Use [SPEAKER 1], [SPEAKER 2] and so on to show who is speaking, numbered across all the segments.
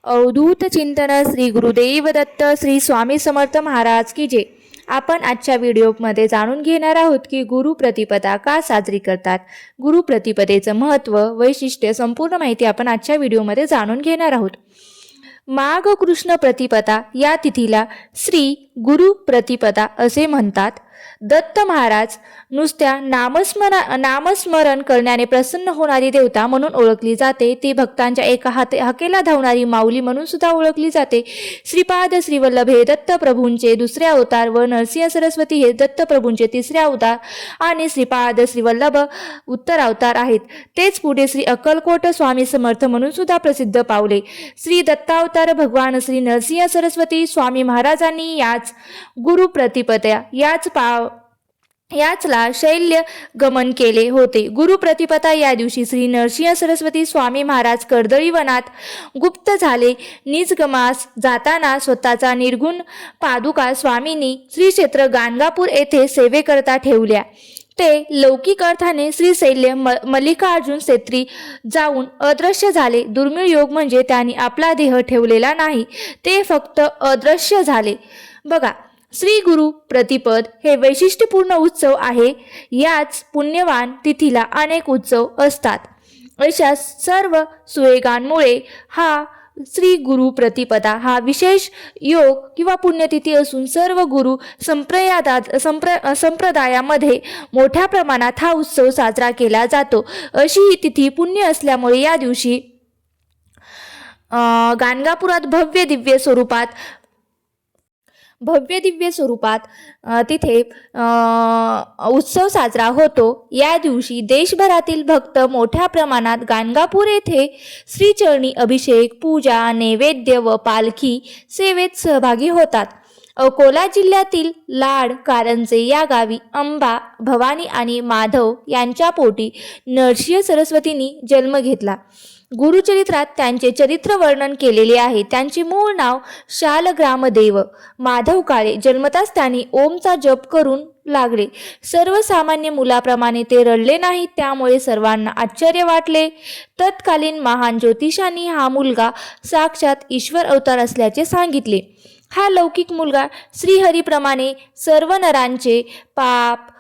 [SPEAKER 1] अवधूत चिंतन श्री गुरुदेव दत्त श्री स्वामी समर्थ महाराज की जय। आपण आजच्या व्हिडिओमध्ये जाणून घेणार आहोत की गुरु प्रतिपदा का साजरी करतात, गुरु प्रतिपदेचं महत्त्व, वैशिष्ट्य, संपूर्ण माहिती आपण आजच्या व्हिडिओमध्ये जाणून घेणार आहोत। माघ कृष्ण प्रतिपदा या तिथीला श्री गुरु प्रतिपदा असे म्हणतात। दत्त महाराज नुसत्या नामस्मरण करण्याने प्रसन्न होणारी देवता म्हणून ओळखली जाते। ती भक्तांच्या एका हाकेला धावणारी माऊली म्हणून सुद्धा ओळखली जाते। श्रीपाद श्रीवल्लभ हे दत्त प्रभूंचे दुसरे अवतार व नरसिंह सरस्वती हे दत्त प्रभूंचे तिसरे अवतार आणि श्रीपाद श्रीवल्लभ उत्तर अवतार आहेत। तेच पुढे श्री अक्कलकोट स्वामी समर्थ म्हणून सुद्धा प्रसिद्ध पावले। श्री दत्तावतार भगवान श्री नरसिंह सरस्वती स्वामी महाराजांनी याच गुरु प्रतिपदा याचला शैल्य गमन केले होते। गुरु प्रतिपदा या दिवशी श्री नरसिंह सरस्वती स्वामी महाराज कर्दळी वनात गुप्त झाले। निजगमास जाताना स्वतःचा निर्गुण पादुका स्वामींनी श्री क्षेत्र गाणगापूर येथे सेवेकरता ठेवल्या। ते लौकिक अर्थाने श्रीशैल्य मल्लिकार्जुन क्षेत्री जाऊन अदृश्य झाले। दुर्मिळ योग म्हणजे त्यांनी आपला देह ठेवलेला नाही, ते फक्त अदृश्य झाले। बघा, श्री गुरु प्रतिपद हे वैशिष्ट्यपूर्ण उत्सव आहे। याच पुण्यवान तिथीला अनेक उत्सव असतात। अशा सर्व सुयोगांमुळे हा श्री गुरु प्रतिपदा हा विशेष योग किंवा पुण्यतिथी असून सर्व गुरु संप्रदायामध्ये मोठ्या प्रमाणात हा उत्सव साजरा केला जातो। अशी ही तिथी पुण्य असल्यामुळे या दिवशी गाणगापुरात भव्य दिव्य स्वरूपात तिथे उत्सव साजरा होतो। या दिवशी देशभरातील भक्त मोठ्या प्रमाणात गाणगापूर येथे श्रीचरणी अभिषेक, पूजा, नैवेद्य व पालखी सेवेत सहभागी होतात। अकोला जिल्ह्यातील लाड कारंजे या गावी अंबा, भवानी आणि माधव यांच्या पोटी नरसिंह सरस्वतींनी जन्म घेतला। गुरुचरित्रात त्यांचे चरित्र वर्णन केलेले आहे। त्यांचे मूळ नाव शालग्रामदेव माधव काळे। जन्मताच त्यांनी ओमचा जप करून लागले। सर्वसामान्य मुलाप्रमाणे ते रडले नाहीत, त्यामुळे सर्वांना आश्चर्य वाटले। तत्कालीन महान ज्योतिषांनी हा मुलगा साक्षात ईश्वर अवतार असल्याचे सांगितले। हा लौकिक मुलगा श्रीहरीप्रमाणे सर्व नरांचे पाप,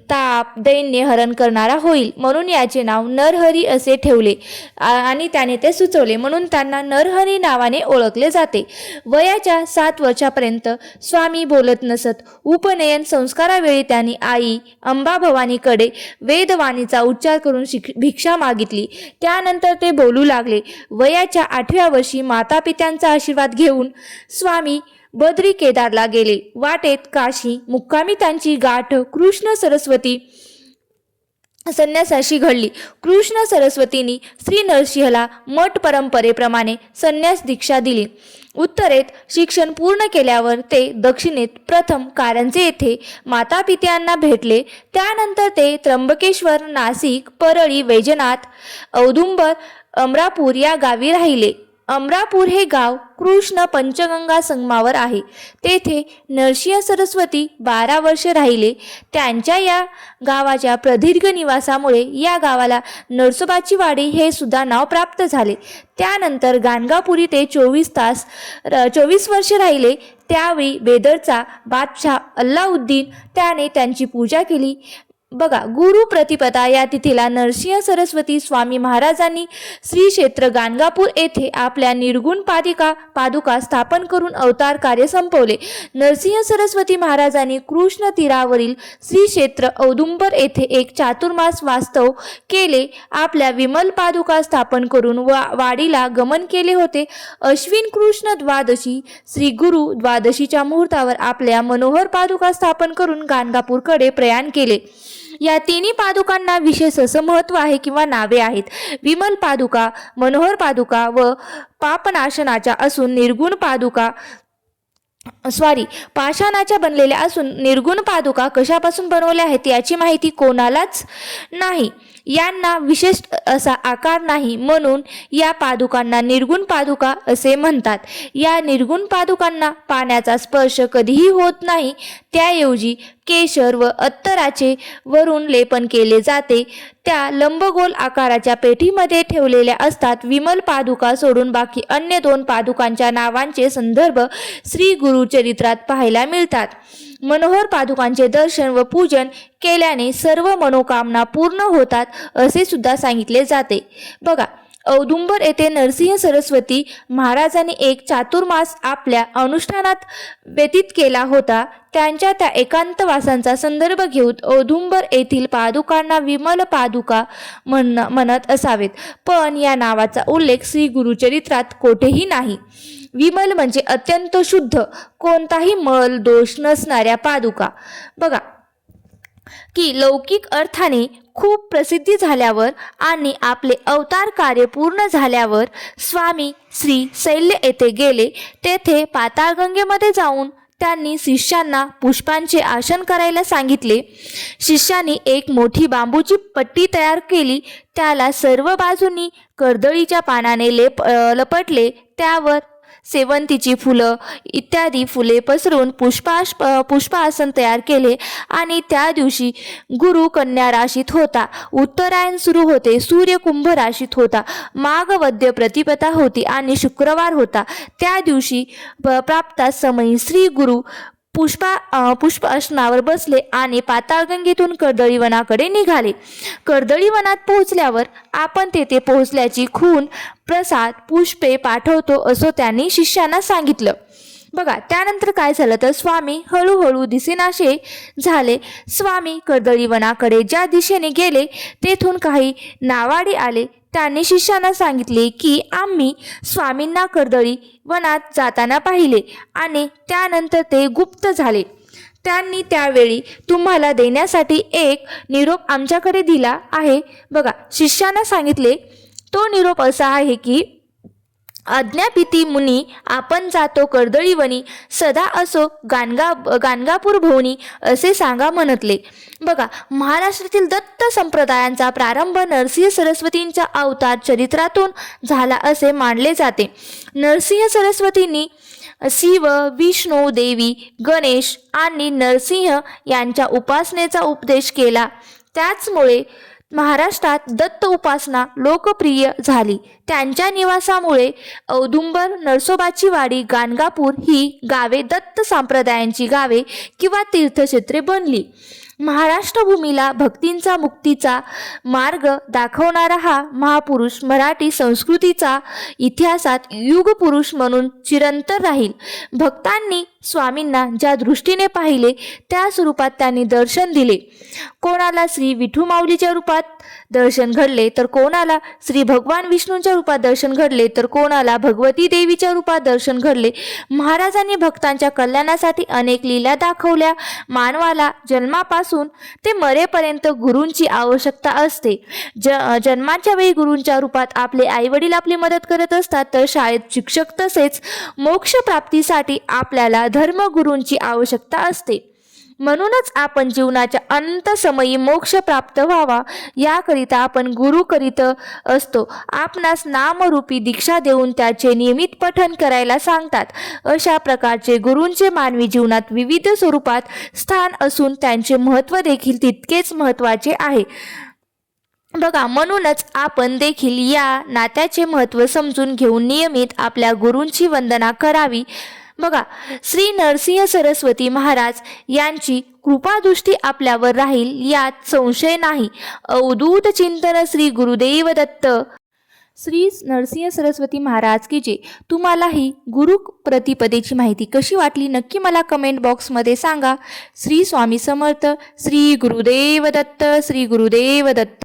[SPEAKER 1] ताप, दैन्य हरण करणारा होईल, म्हणून याचे नाव नरहरी असे ठेवले आणि त्याने ते सुचवले, म्हणून त्यांना नरहरी नावाने ओळखले जाते। वयाच्या 7 वर्षापर्यंत स्वामी बोलत नसत। उपनयन संस्कारावेळी त्यांनी आई अंबा भवानीकडे वेदवाणीचा उच्चार करून भिक्षा मागितली। त्यानंतर ते बोलू लागले। वयाच्या 8व्या वर्षी मातापित्यांचा आशीर्वाद घेऊन स्वामी बद्री केदारला गेले। वाटेत काशी मुक्कामी त्यांची गाठ कृष्ण सरस्वती संन्यासाशी घडली। कृष्ण सरस्वतींनी श्री नरसिंहला मठ परंपरेप्रमाणे संन्यास दीक्षा दिली। उत्तरेत शिक्षण पूर्ण केल्यावर ते दक्षिणेत प्रथम कारंजे येथे मातापित्यांना भेटले। त्यानंतर ते त्र्यंबकेश्वर, नाशिक, परळी, वैजनाथ, औदुंबर, अमरापूर या गावी राहिले। अमरापूर हे गाव कृष्ण पंचगंगा संगमावर आहे। तेथे नरसिंह सरस्वती 12 वर्षे राहिले। त्यांच्या या गावाच्या प्रदीर्घ निवासामुळे या गावाला नरसोबाची वाडी हे सुद्धा नाव प्राप्त झाले। त्यानंतर गाणगापुरी ते 24 वर्षे राहिले। त्यावेळी बेदरचा बादशाह अल्लाउद्दीन त्याने त्यांची पूजा केली। बघा, गुरु प्रतिपदा या तिथीला नरसिंह सरस्वती स्वामी महाराजांनी श्री क्षेत्र गाणगापूर येथे आपल्या निर्गुण पादुका स्थापन करून अवतार कार्य संपवले। नरसिंह सरस्वती महाराजांनी कृष्ण तीरावरील श्री क्षेत्र औदुंबर येथे एक चातुर्मास वास्तव केले। आपल्या विमल पादुका स्थापन करून वाडीला गमन केले होते। अश्विन कृष्ण द्वादशी श्री गुरु द्वादशीच्या मुहूर्तावर आपल्या मनोहर पादुका स्थापन करून गाणगापूरकडे प्रयाण केले। या तिन्ही पादुकांना विशेष असं महत्त्व आहे किंवा नावे आहेत। विमल पादुका, मनोहर पादुका व पापनाशनाच्या असून पाषाणाच्या बनलेल्या असून निर्गुण पादुका कशापासून बनवल्या आहेत याची माहिती कोणालाच नाही। यांना विशेष असा आकार नाही, म्हणून या पादुकांना निर्गुण पादुका असे म्हणतात। या निर्गुण पादुकांना पाण्याचा स्पर्श कधीही होत नाही, त्याऐवजी केशर व अत्तराचे वरून लेपन केले जाते. त्या लंबगोल आकाराच्या पेटीमध्ये ठेवलेल्या असतात. विमल पादुका सोडून बाकी अन्य 2 पादुकांच्या नावांचे संदर्भ श्री गुरुचरित्रात पाहायला मिळतात. मनोहर पादुकांचे दर्शन व पूजन केल्याने सर्व मनोकामना पूर्ण होतात असे सुद्धा सांगितले जाते. बघा, औदुंबर येथे नरसिंह सरस्वती महाराजांनी एक चातुर्मास आपल्या अनुष्ठानात व्यतीत केला होता. त्यांच्या त्या एकांतवासांचा संदर्भ घेऊन औदुंबर येथील पादुकांना विमल पादुका म्हणत असावेत, पण या नावाचा उल्लेख श्री गुरुचरित्रात कोठेही नाही. विमल म्हणजे अत्यंत शुद्ध, कोणताही मल दोष नसणाऱ्या पादुका. बघा की लौकिक अर्थाने खूप प्रसिद्धी झाल्यावर आणि आपले अवतार कार्य पूर्ण झाल्यावर स्वामी श्री शैल्य येथे गेले. तेथे पाताळगंगेमध्ये जाऊन त्यांनी शिष्यांना पुष्पांचे आसन करायला सांगितले. शिष्यांनी एक मोठी बांबूची पट्टी तयार केली. त्याला सर्व बाजूंनी कर्दळीच्या पानाने लपटले. त्यावर सेवंतीची फुलं इत्यादी फुले पसरून पुष्पासन तयार केले आणि त्या दिवशी गुरु कन्या राशीत होता. उत्तरायण सुरू होते. सूर्य कुंभ राशीत होता. माघ वद्य प्रतिपदा होती आणि शुक्रवार होता. त्या दिवशी प्राप्तास समयी श्री गुरु पुष्पासनावर बसले आणि पाताळगंगेतून कर्दळीवनाकडे निघाले. कर्दळीवनात पोहोचल्यावर आपण तेथे पोहोचल्याची खूण, प्रसाद, पुष्पे पाठवतो असं त्यांनी शिष्यांना सांगितलं. बघा, त्यानंतर काय झालं तर स्वामी हळूहळू दिसेनासे झाले. स्वामी कर्दळीवनाकडे ज्या दिशेने गेले तेथून काही नावाडी आले. त्यांनी शिष्यांना सांगितले की आम्ही स्वामींना कर्दळी वनात जाताना पाहिले आणि त्यानंतर ते गुप्त झाले. त्यांनी त्यावेळी तुम्हाला देण्यासाठी एक निरोप आमच्याकडे दिला आहे. बघा, शिष्यांना सांगितले तो निरोप असा आहे की आज्ञापिती मुनी, आपण जातो कर्दळीवनी, सदा असो गाणगापूर भवनी असे सांगा म्हणतले. बघा, महाराष्ट्रातील दत्त संप्रदायांचा प्रारंभ नरसिंह सरस्वतींच्या अवतार चरित्रातून झाला असे मानले जाते. नरसिंह सरस्वतींनी शिव, विष्णू, देवी, गणेश आणि नरसिंह यांच्या उपासनेचा उपदेश केला. त्याचमुळे महाराष्ट्रात दत्त उपासना लोकप्रिय झाली. त्यांच्या निवासामुळे औदुंबर, नरसोबाची वाडी, गाणगापूर ही गावे दत्त संप्रदायांची गावे किंवा तीर्थक्षेत्रे बनली. महाराष्ट्र भूमीला भक्तींचा मुक्तीचा मार्ग दाखवणारा हा महापुरुष मराठी संस्कृतीचा इतिहासात युगपुरुष म्हणून चिरंतन राहील. भक्तांनी स्वामींना ज्या दृष्टीने पाहिले त्या स्वरूपात त्यांनी दर्शन दिले. कोणाला श्री विठू माऊलीच्या रूपात दर्शन घडले तर कोणाला श्री भगवान विष्णूंच्या रूपात दर्शन घडले तर कोणाला भगवती देवीच्या रूपात दर्शन घडले. महाराजांनी भक्तांच्या कल्याणासाठी अनेक लीला दाखवल्या. मानवाला जन्मापासून ते मरेपर्यंत गुरूंची आवश्यकता असते. जन्माच्या वेळी गुरूंच्या रूपात आपले आईवडील आपली मदत करत असतात, तर शाळेत शिक्षक तसेच मोक्ष प्राप्तीसाठी आपल्याला धर्मगुरूंची आवश्यकता असते. म्हणूनच आपण जीवनाच्या अंत समयी मोक्ष प्राप्त व्हावा याकरिता आपण गुरु करीत असतो. आपणास नामरूपी दीक्षा देऊन त्याचे नियमित पठण करायला सांगतात. अशा प्रकारचे गुरूंचे मानवी जीवनात विविध स्वरूपात स्थान असून त्यांचे महत्त्व देखील तितकेच महत्त्वाचे आहे. बघा, म्हणूनच आपण देखील या नात्याचे महत्त्व समजून घेऊन नियमित आपल्या गुरूंची वंदना करावी. बघा, श्री नरसिंह सरस्वती महाराज यांची कृपादृष्टी आपल्यावर राहील यात संशय नाही. अवधूत चिंतन श्री गुरुदेव दत्त. श्री नरसिंह सरस्वती महाराज की जय. तुम्हाला ही गुरु प्रतिपदेची माहिती कशी वाटली नक्की मला कमेंट बॉक्समध्ये सांगा. श्री स्वामी समर्थ. श्री गुरुदेव दत्त. श्री गुरुदेव दत्त.